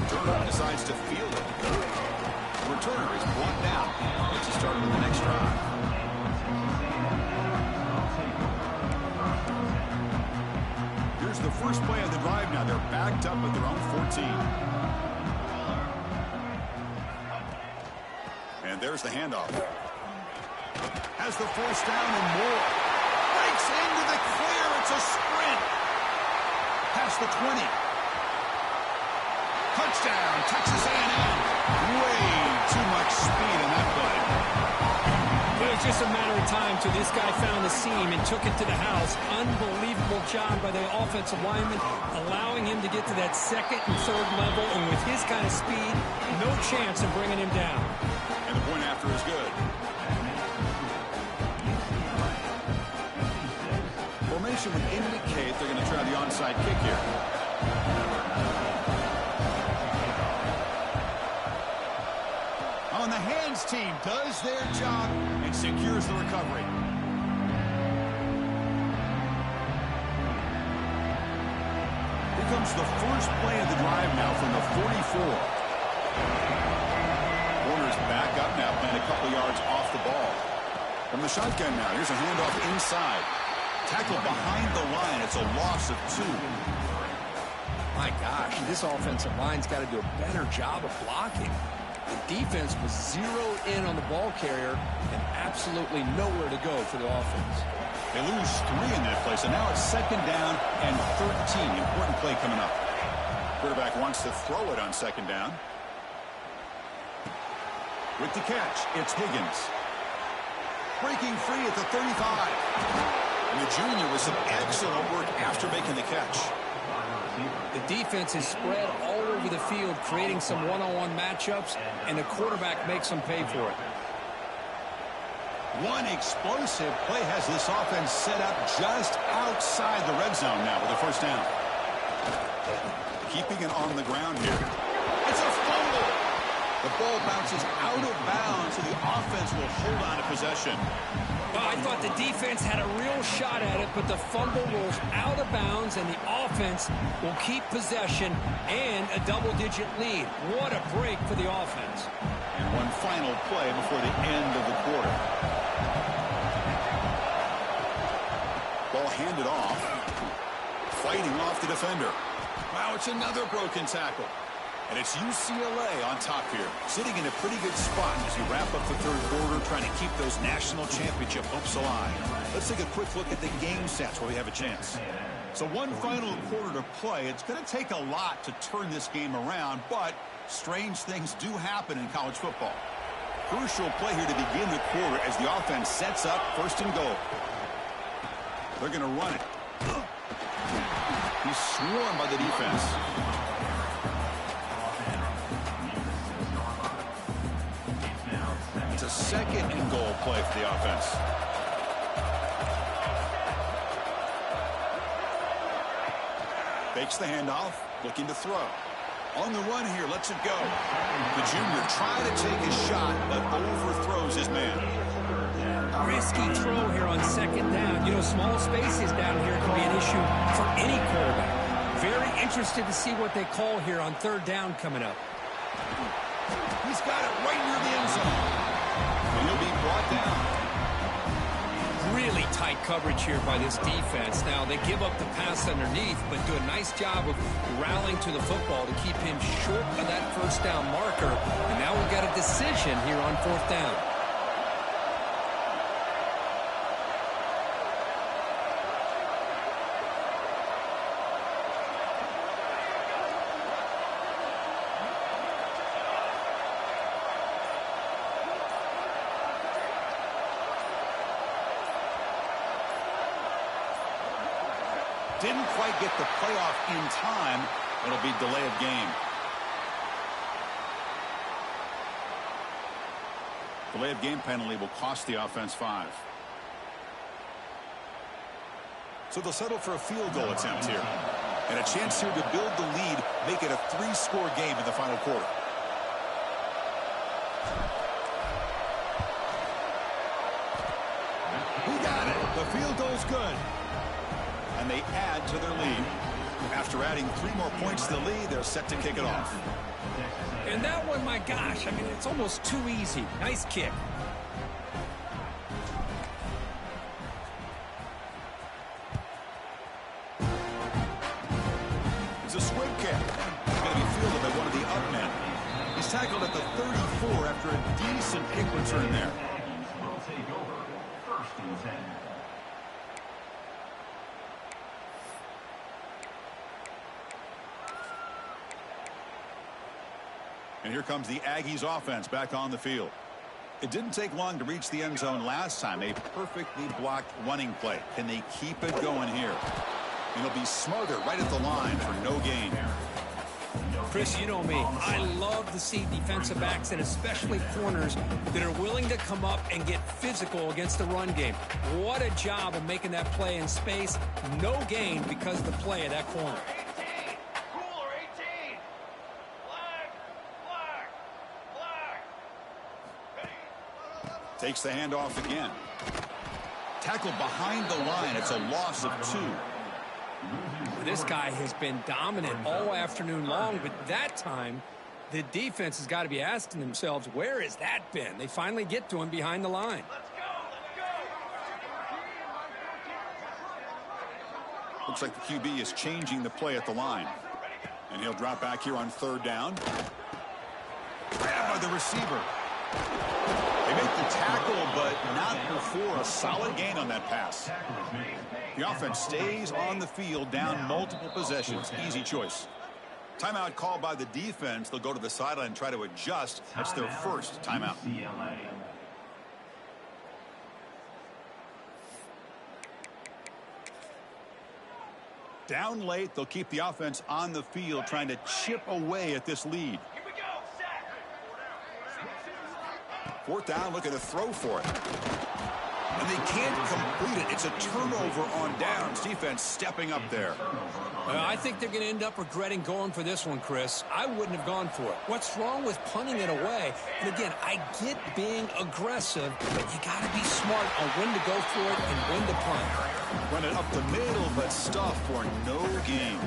Turner decides to field it. The returner is brought down. Gets you started on the next drive. Here's the first play of the drive now. They're backed up at their own 14. And there's the handoff. Has the first down and more. Breaks into the clear. It's a sprint. Past the 20. Touchdown, Texas A&M. Way too much speed in that play. It was just a matter of time till this guy found the seam and took it to the house. Unbelievable job by the offensive lineman, allowing him to get to that second and third level. And with his kind of speed, no chance of bringing him down. And the point after is good. Formation would indicate they're going to try the onside kick here. On the hands team does their job and secures the recovery. Here comes the first play of the drive now from the 44. Warner's back up now, playing a couple yards off the ball. From the shotgun now, here's a handoff inside. Tackle behind the line. It's a loss of 2. My gosh, this offensive line's got to do a better job of blocking. The defense was zeroed in on the ball carrier and absolutely nowhere to go for the offense. They lose 3 in that play, so now it's second down and 13. Important play coming up. Quarterback wants to throw it on second down. With the catch, it's Higgins. Breaking free at the 35. And the junior with some excellent work after making the catch. The defense is spread all over the field, creating some one-on-one matchups, and the quarterback makes them pay for it. One explosive play has this offense set up just outside the red zone now with a first down. Keeping it on the ground here. It's a fumble. The ball bounces out of bounds, so the offense will hold on to possession. Well, I thought the defense had a real shot at it, but the fumble rolls out of bounds, and the offense will keep possession and a double-digit lead. What a break for the offense. And one final play before the end of the quarter. Ball handed off. Fighting off the defender. Wow, it's another broken tackle. And it's UCLA on top here, sitting in a pretty good spot as you wrap up the third quarter, trying to keep those national championship hopes alive. Let's take a quick look at the game stats while we have a chance. So one final quarter to play. It's going to take a lot to turn this game around, but strange things do happen in college football. Crucial play here to begin the quarter as the offense sets up first and goal. They're going to run it. He's swarmed by the defense. It's a second and goal play for the offense. Fakes the handoff, looking to throw. On the run here, lets it go. The junior trying to take his shot, but overthrows his man. Risky throw here on second down. You know, small spaces down here can be an issue for any quarterback. Very interested to see what they call here on third down coming up. He's got it right near the end zone. And he'll be brought down. Really tight coverage here by this defense. Now, they give up the pass underneath, but do a nice job of rallying to the football to keep him short of that first down marker. And now we've got a decision here on fourth down. Didn't quite get the playoff in time. It'll be delay of game. Delay of game penalty will cost the offense 5. So they'll settle for a field goal attempt here. And a chance here to build the lead, make it a 3-score game in the final quarter. He got it. The field goal's good. And they add to their lead. After adding 3 more points to the lead, they're set to kick it off. And that one, my gosh, I mean, it's almost too easy. Nice kick. 4 after a decent kick return there. Will take over. 1st and 10. And here comes the Aggies offense back on the field. It didn't take long to reach the end zone last time. A perfectly blocked running play. Can they keep it going here? And he'll be smothered right at the line for no gain. Chris, you know me. I love to see defensive backs and especially corners that are willing to come up and get physical against the run game. What a job of making that play in space. No gain because of the play of that corner. 18. Cooler 18. Flag. Takes the handoff again. Tackled behind the line. It's a loss of 2. This guy has been dominant all afternoon long, but that time the defense has got to be asking themselves, where has that been? They finally get to him behind the line. Let's go. Looks like the QB is changing the play at the line. And he'll drop back here on 3rd down. Grabbed by the receiver. They make the tackle, but not before a solid gain on that pass. The offense stays on the field, down multiple possessions. Easy choice. Timeout called by the defense. They'll go to the sideline and try to adjust. That's their first timeout. Down late, they'll keep the offense on the field, trying to chip away at this lead. Here we go. Sack. 4th down, looking to throw for it. And they can't complete it. It's a turnover on downs. Defense stepping up there. I think they're going to end up regretting going for this one, Chris. I wouldn't have gone for it. What's wrong with punting it away? And again, I get being aggressive, but you got to be smart on when to go for it and when to punt. Run it up the middle, but stuff for no gain.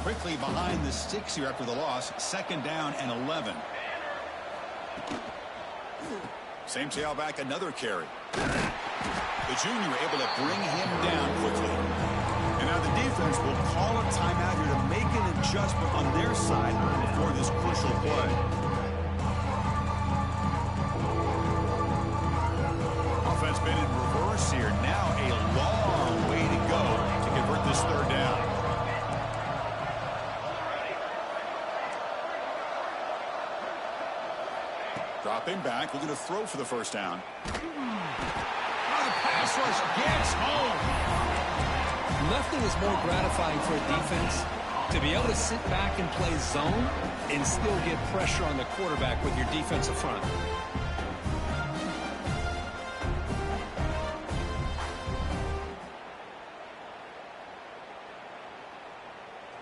Quickly behind the sticks here after the loss. 2nd down and 11. Same tailback, another carry. The junior able to bring him down quickly. And now the defense will call a timeout here to make an adjustment on their side before this crucial play. Offense been in reverse here. Now a long way to go to convert this 3rd down. Dropping back, looking to throw for the 1st down. The pass rush gets home. Nothing is more gratifying for a defense to be able to sit back and play zone and still get pressure on the quarterback with your defensive front.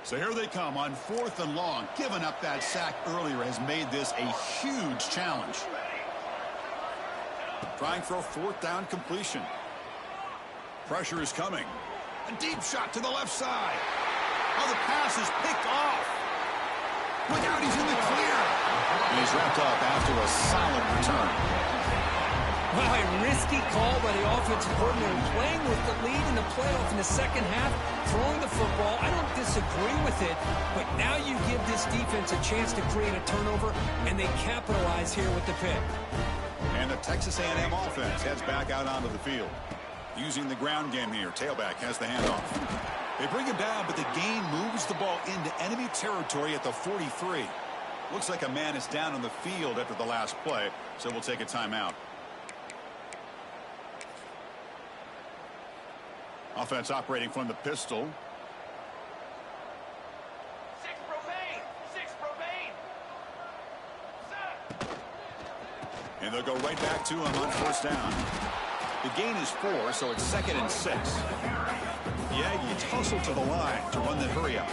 So here they come on 4th and long. Giving up that sack earlier has made this a huge challenge. Trying for a 4th down completion. Pressure is coming. A deep shot to the left side. Oh, the pass is picked off. Look out, he's in the clear. And he's wrapped up after a solid return. Well, a risky call by the offensive coordinator, playing with the lead in the playoff in the 2nd half, throwing the football. I don't disagree with it, but now you give this defense a chance to create a turnover, and they capitalize here with the pick. And the Texas A&M offense heads back out onto the field. Using the ground game here. Tailback has the handoff. They bring him down, but the gain moves the ball into enemy territory at the 43. Looks like a man is down on the field after the last play, so we'll take a timeout. Offense operating from the pistol. 6 propane. 6 propane. Sack. And they'll go right back to him on 1st down. The gain is 4, so it's 2nd and 6. The Aggies hustle to the line to run the hurry-up.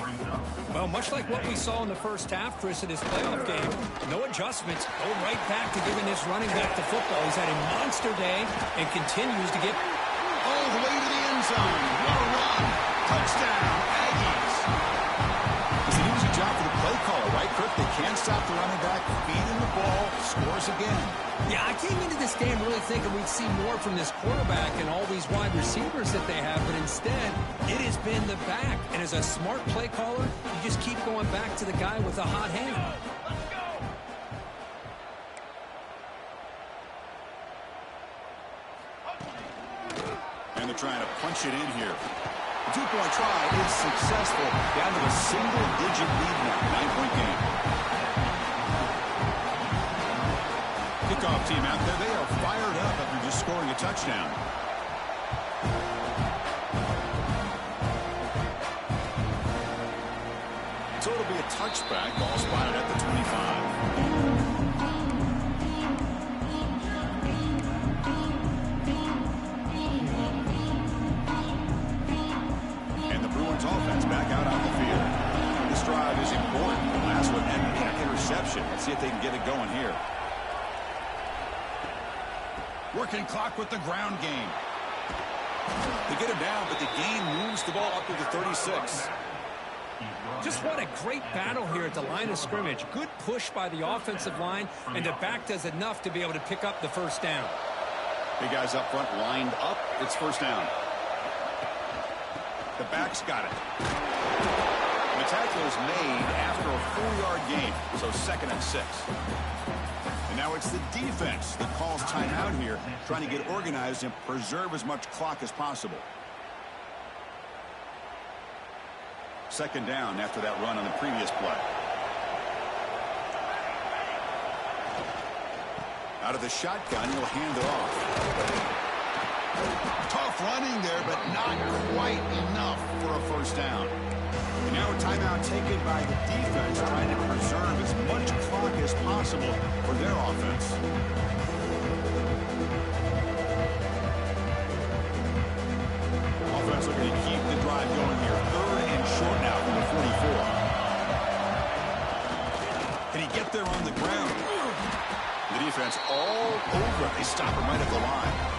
Well, much like what we saw in the 1st half, Chris, in this playoff game, no adjustments. Go right back to giving this running back the football. He's had a monster day and continues to get all the way to the end zone. What a run. Touchdown, Aggies. It's an easy job for the play caller, right, Kirk? They can't stop the running back, feeding the ball, scores again. Yeah, I came into this game really thinking we'd see more from this quarterback and all these wide receivers that they have, but instead, it has been the back. And as a smart play caller, you just keep going back to the guy with the hot hand. And they're trying to punch it in here. The two-point try is successful. Down to a single-digit lead now. 9-point game. Kickoff team out there. They are fired up after just scoring a touchdown. So it'll be a touchback. Ball spotted at the 25. Offense back out on the field. This drive is important. The last one ended in an interception. Let's see if they can get it going here. Working clock with the ground game. They get him down, but the gain moves the ball up to the 36. Just what a great battle here at the line of scrimmage. Good push by the offensive line, and the back does enough to be able to pick up the first down. Big guys up front lined up. It's first down. The back's got it. The tackle is made after a 4-yard gain, so 2nd and 6. And now it's the defense that calls timeout here, trying to get organized and preserve as much clock as possible. 2nd down after that run on the previous play. Out of the shotgun, he'll hand it off. Tough running there, but not quite enough for a first down. And now a timeout taken by the defense, trying to preserve as much clock as possible for their offense. Offense looking to keep the drive going here. 3rd and short now from the 44. Can he get there on the ground? The defense all over. They stop him right at the line.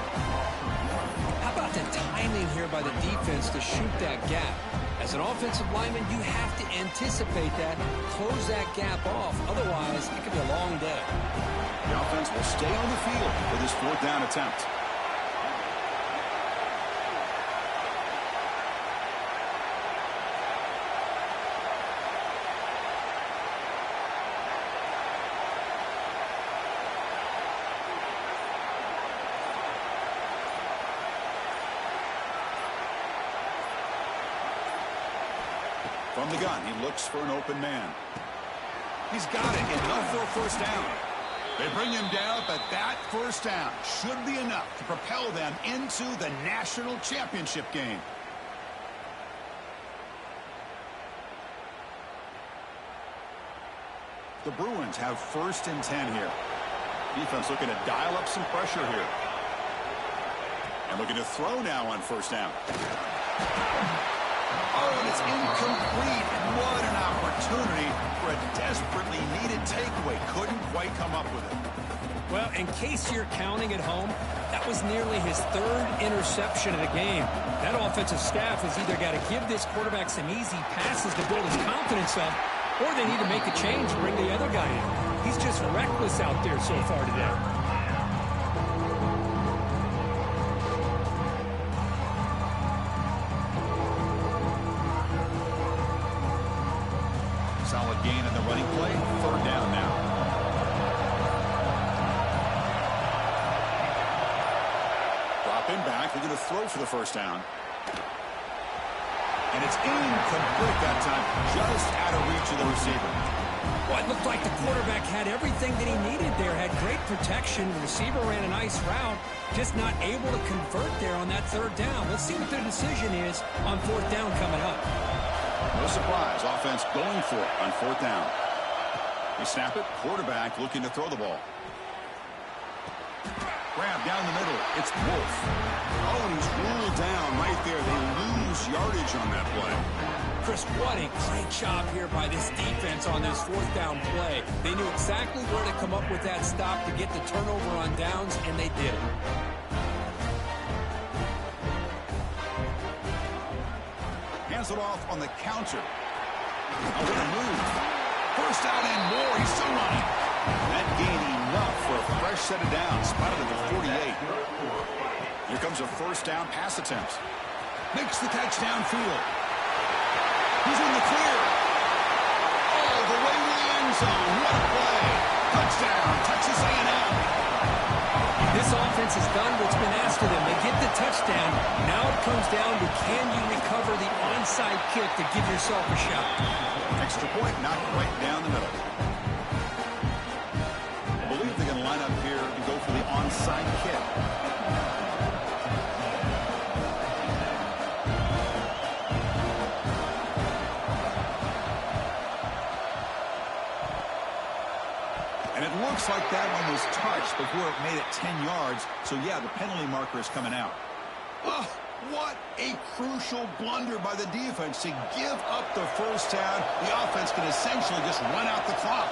The timing here by the defense to shoot that gap. As an offensive lineman, you have to anticipate that, close that gap off. Otherwise, it could be a long day. The offense will stay on the field for this 4th down attempt. From the gun, he looks for an open man. He's got it. Enough for a first down. They bring him down, but that first down should be enough to propel them into the national championship game. The Bruins have 1st and 10 here. Defense looking to dial up some pressure here. And looking to throw now on first down. Oh, and it's incomplete. What an opportunity for a desperately needed takeaway. Couldn't quite come up with it. Well, in case you're counting at home, that was nearly his 3rd interception of the game. That offensive staff has either got to give this quarterback some easy passes to build his confidence up, or they need to make a change and bring the other guy in. He's just reckless out there so far today. Solid gain in the running play. 3rd down now. Dropping back. They're going to throw for the first down. And it's incomplete that time. Just out of reach of the receiver. Well, it looked like the quarterback had everything that he needed there. Had great protection. The receiver ran a nice route. Just not able to convert there on that 3rd down. Let's see what their decision is on 4th down coming up. No surprise. Offense going for it on 4th down. They snap it. Quarterback looking to throw the ball. Grab down the middle. It's Wolf. Oh, and he's ruled down right there. They lose yardage on that play. Chris, what a great job here by this defense on this 4th down play. They knew exactly where to come up with that stop to get the turnover on downs, and they did it. Hands it off on the counter. Oh, what a move. First down and more. He's still running. That gained enough for a fresh set of downs. Spotted at the 48. Here comes a first down pass attempt. Makes the catch downfield. He's in the clear. All the way to the end zone. What a play. Touchdown, Texas A&M. This offense has done what's been asked of them. They get the touchdown. Now it comes down to, can you recover the onside kick to give yourself a shot? Extra point, not quite down the middle. I believe they're going to line up here and go for the onside kick. And it looks like that one was touched before it made it 10 yards. So, yeah, the penalty marker is coming out. Oh, what a crucial blunder by the defense to give up the first down. The offense can essentially just run out the clock.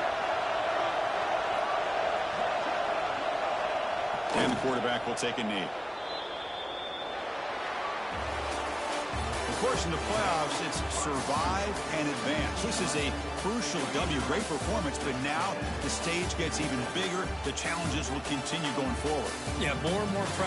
And the quarterback will take a knee. Of course, in the playoffs, it's survive and advance. This is a crucial W. Great performance, but now the stage gets even bigger. The challenges will continue going forward. Yeah, more and more pressure.